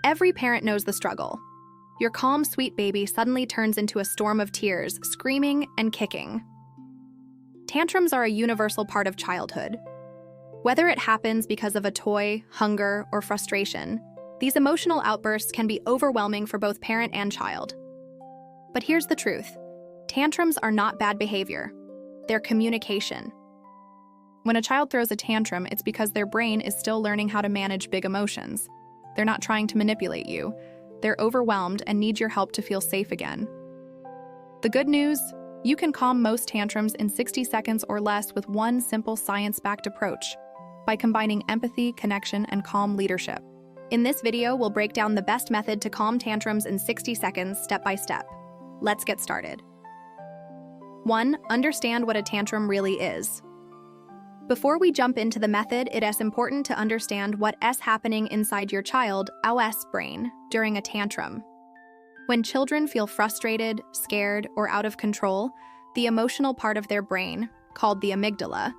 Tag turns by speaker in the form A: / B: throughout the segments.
A: Every parent knows the struggle. Your calm, sweet baby suddenly turns into a storm of tears, screaming and kicking. Tantrums are a universal part of childhood. Whether it happens because of a toy, hunger, or frustration, these emotional outbursts can be overwhelming for both parent and child. But here's the truth. Tantrums are not bad behavior. They're communication. When a child throws a tantrum, it's because their brain is still learning how to manage big emotions. They're not trying to manipulate you. They're overwhelmed and need your help to feel safe again. The good news? You can calm most tantrums in 60 seconds or less with one simple science-backed approach, by combining empathy, connection, and calm leadership. In this video, we'll break down the best method to calm tantrums in 60 seconds, step by step. Let's get started. 1. Understand what a tantrum really is. Before we jump into the method, it is important to understand what is happening inside your child's brain during a tantrum. When children feel frustrated, scared, or out of control, the emotional part of their brain, called the amygdala,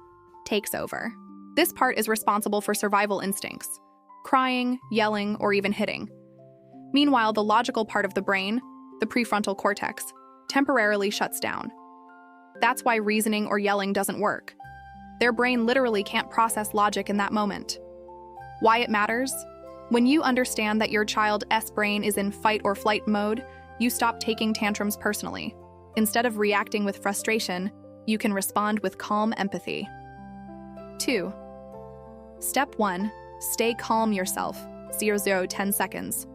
A: takes over. This part is responsible for survival instincts, crying, yelling, or even hitting. Meanwhile, the logical part of the brain, the prefrontal cortex, temporarily shuts down. That's why reasoning or yelling doesn't work. Their brain literally can't process logic in that moment. Why it matters? When you understand that your child's brain is in fight or flight mode, you stop taking tantrums personally. Instead of reacting with frustration, you can respond with calm empathy. 2. Step 1. Stay calm yourself. 10 seconds.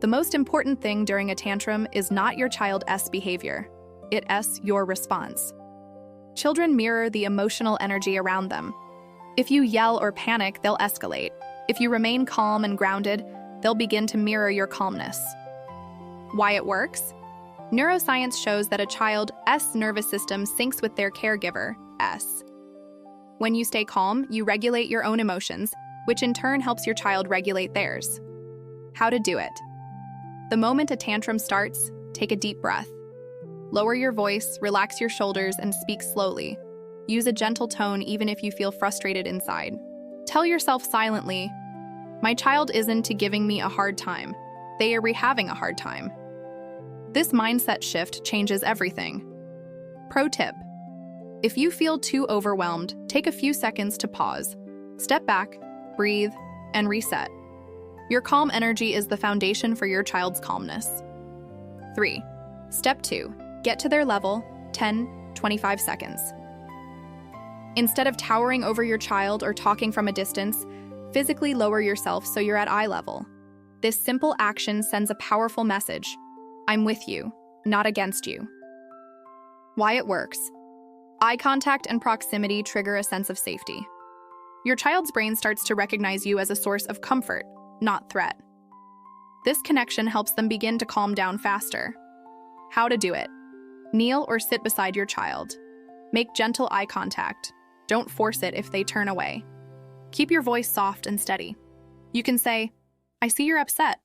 A: The most important thing during a tantrum is not your child's behavior. It's your response. Children mirror the emotional energy around them. If you yell or panic, they'll escalate. If you remain calm and grounded, they'll begin to mirror your calmness. Why it works? Neuroscience shows that a child's nervous system syncs with their caregiver's. When you stay calm, you regulate your own emotions, which in turn helps your child regulate theirs. How to do it? The moment a tantrum starts, take a deep breath. Lower your voice, relax your shoulders, and speak slowly. Use a gentle tone even if you feel frustrated inside. Tell yourself silently, "My child isn't giving me a hard time. They are having a hard time." This mindset shift changes everything. Pro tip: if you feel too overwhelmed, take a few seconds to pause. Step back, breathe, and reset. Your calm energy is the foundation for your child's calmness. 3. Step 2. Get to their level, 10-25 seconds. Instead of towering over your child or talking from a distance, physically lower yourself so you're at eye level. This simple action sends a powerful message. I'm with you, not against you. Why it works? Eye contact and proximity trigger a sense of safety. Your child's brain starts to recognize you as a source of comfort, not threat. This connection helps them begin to calm down faster. How to do it? Kneel or sit beside your child. Make gentle eye contact. Don't force it if they turn away. Keep your voice soft and steady. You can say, "I see you're upset,"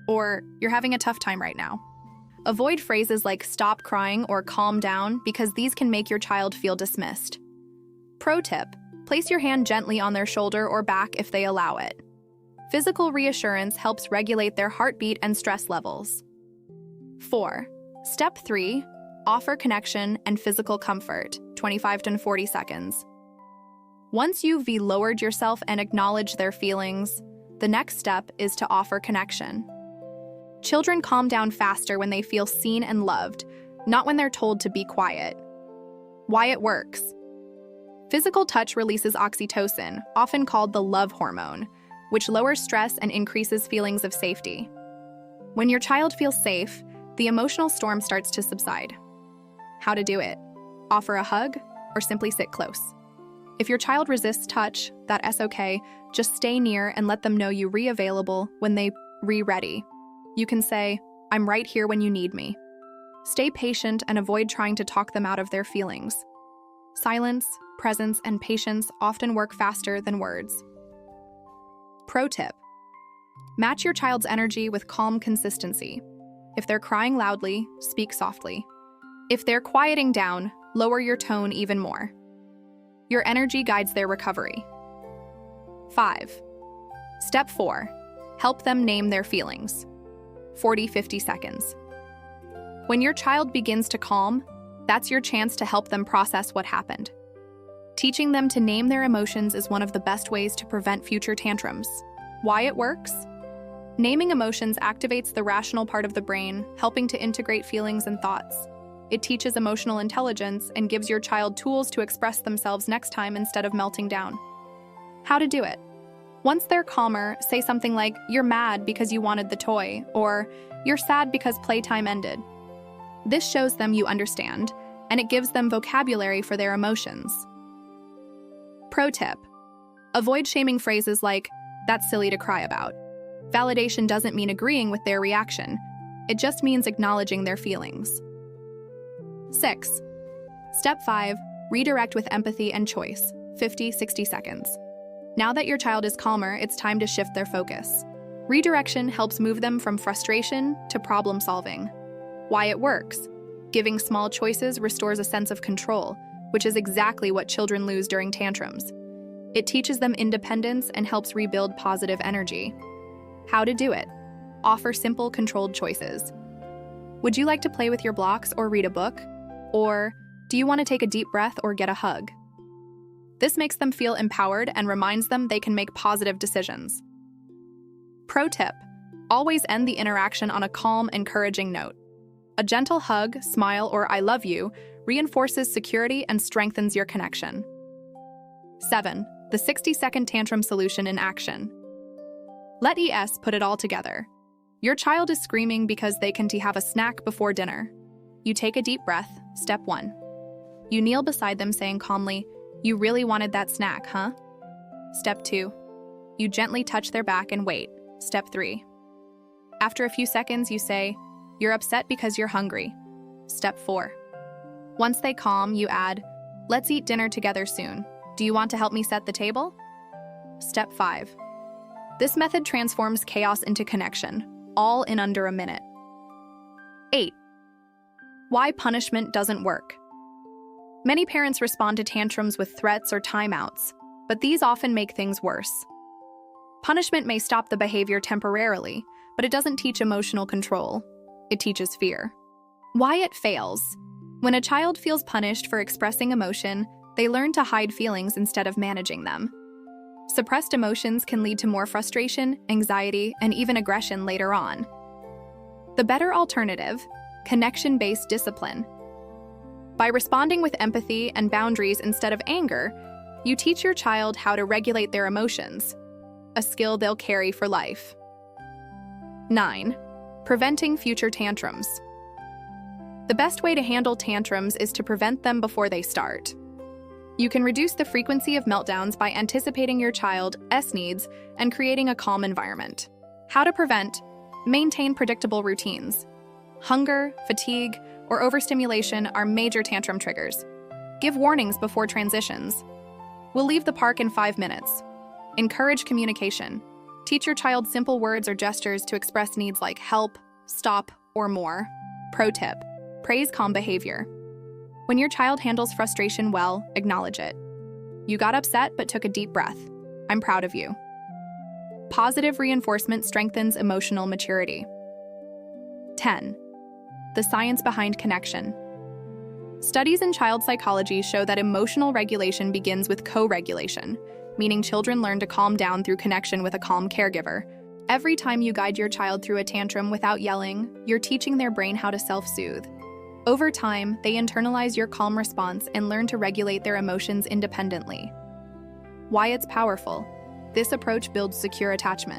A: or "You're having a tough time right now." Avoid phrases like "stop crying" or "calm down" because these can make your child feel dismissed. Pro tip: place your hand gently on their shoulder or back if they allow it. Physical reassurance helps regulate their heartbeat and stress levels. 4. Step 3. Offer connection and physical comfort, 25-40 seconds. Once you've lowered yourself and acknowledged their feelings, the next step is to offer connection. Children calm down faster when they feel seen and loved, not when they're told to be quiet. Why it works? Physical touch releases oxytocin, often called the love hormone, which lowers stress and increases feelings of safety. When your child feels safe, the emotional storm starts to subside. How to do it? Offer a hug or simply sit close. If your child resists touch, that's okay. Just stay near and let them know you're available when they ready. You can say, "I'm right here when you need me." Stay patient and avoid trying to talk them out of their feelings. Silence, presence, and patience often work faster than words. Pro tip: match your child's energy with calm consistency. If they're crying loudly, speak softly. If they're quieting down, lower your tone even more. Your energy guides their recovery. 5. Step 4. Help them name their feelings. 40-50 seconds. When your child begins to calm, that's your chance to help them process what happened. Teaching them to name their emotions is one of the best ways to prevent future tantrums. Why it works? Naming emotions activates the rational part of the brain, helping to integrate feelings and thoughts. It teaches emotional intelligence and gives your child tools to express themselves next time instead of melting down. How to do it? Once they're calmer, say something like, "You're mad because you wanted the toy," or "You're sad because playtime ended." This shows them you understand, and it gives them vocabulary for their emotions. Pro tip: avoid shaming phrases like, "That's silly to cry about." Validation doesn't mean agreeing with their reaction. It just means acknowledging their feelings. 6. Step 5. Redirect with empathy and choice. 50-60 seconds. Now that your child is calmer, it's time to shift their focus. Redirection helps move them from frustration to problem solving. Why it works? Giving small choices restores a sense of control, which is exactly what children lose during tantrums. It teaches them independence and helps rebuild positive energy. How to do it? Offer simple, controlled choices. Would you like to play with your blocks or read a book? Or do you want to take a deep breath or get a hug? This makes them feel empowered and reminds them they can make positive decisions. Pro tip: always end the interaction on a calm, encouraging note. A gentle hug, smile, or "I love you" reinforces security and strengthens your connection. 7. The 60-second tantrum solution in action. Let ES put it all together. Your child is screaming because they can't have a snack before dinner. You take a deep breath, step 1. You kneel beside them saying calmly, "You really wanted that snack, huh?" Step 2. You gently touch their back and wait, step 3. After a few seconds, you say, "You're upset because you're hungry," step 4. Once they calm, you add, "Let's eat dinner together soon. Do you want to help me set the table?" Step 5. This method transforms chaos into connection, all in under a minute. 8. Why punishment doesn't work. Many parents respond to tantrums with threats or timeouts, but these often make things worse. Punishment may stop the behavior temporarily, but it doesn't teach emotional control. It teaches fear. Why it fails. When a child feels punished for expressing emotion, they learn to hide feelings instead of managing them. Suppressed emotions can lead to more frustration, anxiety, and even aggression later on. The better alternative: connection-based discipline. By responding with empathy and boundaries instead of anger, you teach your child how to regulate their emotions, a skill they'll carry for life. 9. Preventing future tantrums. The best way to handle tantrums is to prevent them before they start. You can reduce the frequency of meltdowns by anticipating your child's needs and creating a calm environment. How to prevent: maintain predictable routines. Hunger, fatigue, or overstimulation are major tantrum triggers. Give warnings before transitions. We'll leave the park in 5 minutes. Encourage communication. Teach your child simple words or gestures to express needs like help, stop, or more. Pro tip: praise calm behavior. When your child handles frustration well, acknowledge it. You got upset but took a deep breath. I'm proud of you. Positive reinforcement strengthens emotional maturity. 10. The science behind connection. Studies in child psychology show that emotional regulation begins with co-regulation, meaning children learn to calm down through connection with a calm caregiver. Every time you guide your child through a tantrum without yelling, you're teaching their brain how to self-soothe. Over time, they internalize your calm response and learn to regulate their emotions independently. Why it's powerful. This approach builds secure attachment.